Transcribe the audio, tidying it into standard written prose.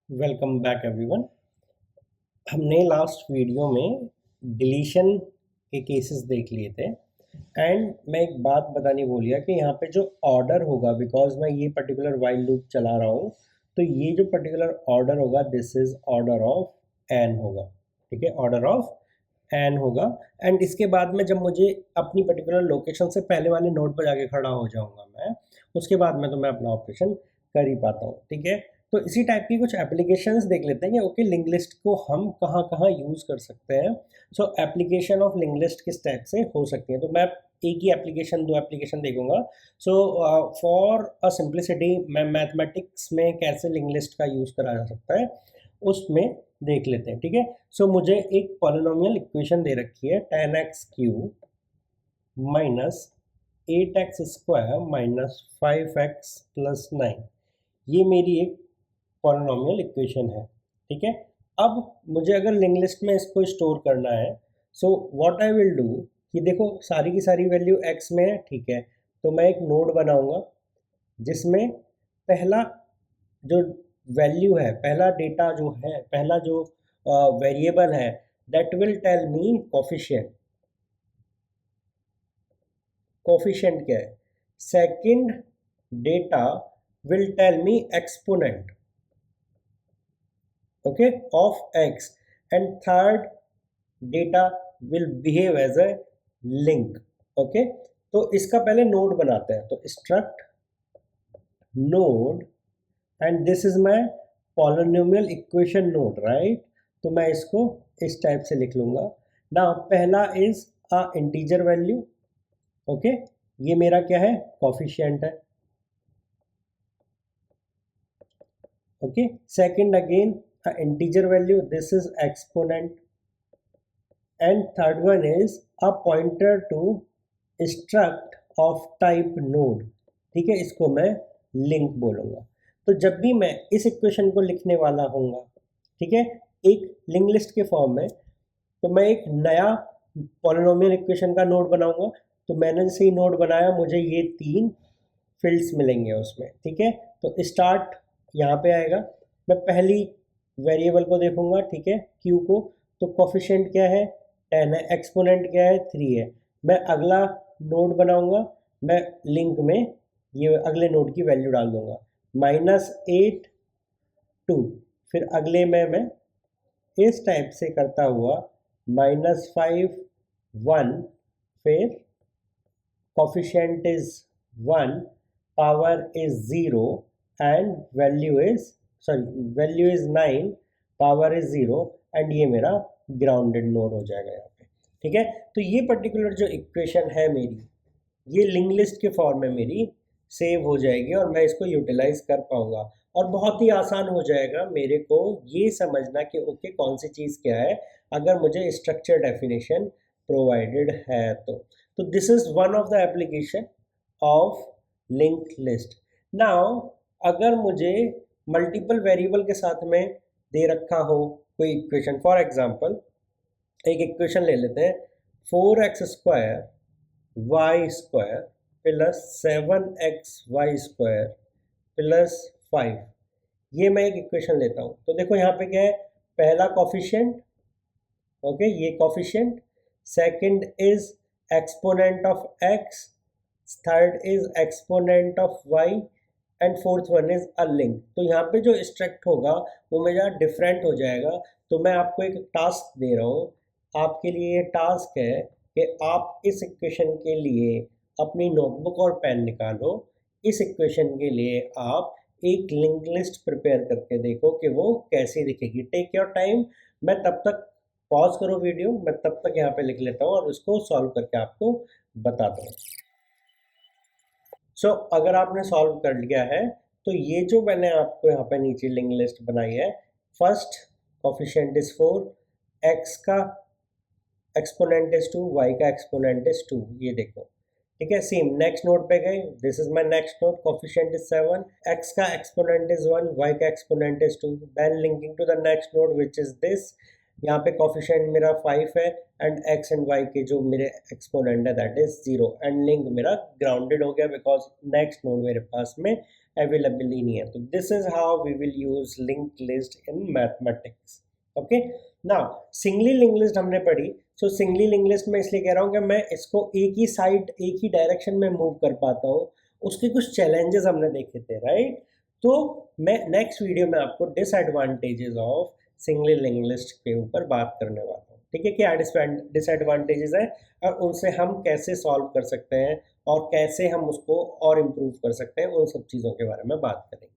Welcome back everyone. हमने last video में deletion के केसेस देख लिए थे एंड मैं एक बात बतानी भूल गया कि यहाँ पे जो ऑर्डर होगा, बिकॉज मैं ये पर्टिकुलर वाइल लूप चला रहा हूँ, तो ये जो पर्टिकुलर ऑर्डर होगा this is order of n होगा। ठीक है, ऑर्डर ऑफ एन होगा। एंड इसके बाद में जब मुझे अपनी पर्टिकुलर लोकेशन से पहले वाले नोड पर जाके खड़ा हो जाऊंगा मैं, उसके बाद में तो मैं अपना ऑपरेशन कर ही पाता हूँ। ठीक है, तो इसी टाइप की कुछ एप्लीकेशंस देख लेते हैं कि ओके लिंक लिस्ट को हम कहाँ कहाँ यूज़ कर सकते हैं। सो एप्लीकेशन ऑफ लिंक लिस्ट किस टाइप से हो सकती है, तो मैं एक ही एप्लीकेशन, दो एप्लीकेशन देखूंगा। सो फॉर अ सिंप्लिसिटी मैं मैथमेटिक्स में कैसे लिंक लिस्ट का यूज़ करा जा सकता है उसमें देख लेते हैं। ठीक है, सो मुझे एक पॉलिनोमियल इक्वेशन दे रखी है 10x³ minus 8x² minus 5x+9। ये मेरी एक पॉलिनोमियल इक्वेशन है। ठीक है, अब मुझे अगर लिंक लिस्ट में इसको स्टोर करना है, so what I will do कि देखो सारी की सारी वैल्यू x में है। ठीक है, तो मैं एक नोड बनाऊंगा जिसमें पहला जो वैल्यू है, पहला डेटा जो है, पहला जो वेरिएबल है, that will tell me coefficient. Coefficient क्या है? Second data will tell me exponent, okay, of x, and third data will behave as a link। okay, तो इसका पहले नोड बनाते हैं, तो struct node and this is my polynomial equation node, right? तो मैं इसको इस टाइप से लिख लूंगा ना। पहला is a integer value, okay, ये मेरा क्या है? कोफिशिएंट है। Okay, second again a integer value, this is exponent, and third one is a pointer to struct of type node। ठीक है, इसको मैं लिंक बोलूंगा। तो जब भी मैं इस इक्वेशन को लिखने वाला हूँगा, ठीक है, एक लिंक लिस्ट के फॉर्म में, तो मैं एक नया पॉलिनोमियल इक्वेशन का नोड बनाऊंगा। तो मैंने जैसे ही नोड बनाया, मुझे ये तीन फील्ड्स मिलेंगे उसमें। ठीक है, तो स्टार्ट यहाँ पे आएगा, मैं पहली वेरिएबल को देखूंगा, ठीक है, क्यू को, तो कोफिशिएंट क्या है? 10 है। एक्सपोनेंट क्या है? 3 है। मैं अगला नोड बनाऊंगा, मैं लिंक में ये अगले नोड की वैल्यू डाल दूंगा, -8 2। फिर अगले में मैं इस टाइप से करता हुआ -5 1, फिर coefficient is 1, power is 0 and value is 9, power is 0, and ये मेरा ग्राउंडेड नोड हो जाएगा यहाँ पे। ठीक है, तो ये पर्टिकुलर जो इक्वेशन है मेरी, ये लिंक लिस्ट के फॉर्म में मेरी सेव हो जाएगी और मैं इसको यूटिलाइज कर पाऊंगा। और बहुत ही आसान हो जाएगा मेरे को ये समझना कि ओके कौन सी चीज़ क्या है, अगर मुझे स्ट्रक्चर डेफिनेशन प्रोवाइडेड है तो this is one of the application of link list. Now अगर मुझे मल्टीपल वेरिएबल के साथ में दे रखा हो कोई इक्वेशन, फॉर एग्जांपल एक इक्वेशन ले लेते हैं, 4x² y² plus 7xy² plus 5। ये मैं एक इक्वेशन लेता हूँ, तो देखो यहाँ पे क्या है? पहला कोफिशिएंट, ओके, ये coefficient, second is exponent of x, third is exponent of y, and fourth one is a link. तो यहाँ पे जो स्ट्रक्ट होगा वो मेरा डिफरेंट हो जाएगा। तो मैं आपको एक टास्क दे रहा हूँ, आपके लिए ये टास्क है कि आप इस इक्वेशन के लिए अपनी नोटबुक और पेन निकालो। इस इक्वेशन के लिए आप एक लिंक लिस्ट प्रिपेयर करके देखो कि वो कैसी दिखेगी। टेक योर टाइम, मैं तब तक पॉज करो वीडियो, मैं तब तक यहाँ पे लिख लेता हूँ और उसको सॉल्व करके आपको बताता हूँ। सो अगर आपने सॉल्व कर लिया है, तो ये जो मैंने आपको यहाँ पे नीचे लिंक लिस्ट बनाई है, फर्स्ट कोफिशिएंट इज 4, एक्स का एक्सपोनेंट इज 2, वाई का एक्सपोनेंट इज 2, ये देखो। ठीक है, सेम नेक्स्ट नोड पे गए, this is my next node, coefficient is 7, x का एक्सपोनेंट इज 1, वाई का exponent is 2, then linking to the next node which is this, यहाँ पे कोफिशिएंट मेरा 5 है एंड एक्स एंड वाई के जो मेरे एक्सपोनेंट है दैट इज 0, एंड लिंक मेरा ग्राउंडेड हो गया बिकॉज नेक्स्ट नोड मेरे पास में अवेलेबल ही नहीं है। तो this is how we will use linked list in mathematics. Okay, now singly linked list हमने पढ़ी। सो सिंगली लिंक्ड लिस्ट में इसलिए कह रहा हूँ कि मैं इसको एक ही साइड, एक ही डायरेक्शन में मूव कर पाता हूँ। उसके कुछ चैलेंजेस हमने देखे थे, राइट। तो मैं नेक्स्ट वीडियो में आपको disadvantages of singly linked list के ऊपर बात करने वाला हूँ, ठीक है। क्या डिसएडवांटेजेस हैं और उनसे हम कैसे सॉल्व कर सकते हैं और कैसे हम उसको और इम्प्रूव कर सकते हैं, उन सब चीज़ों के बारे में बात करेंगे।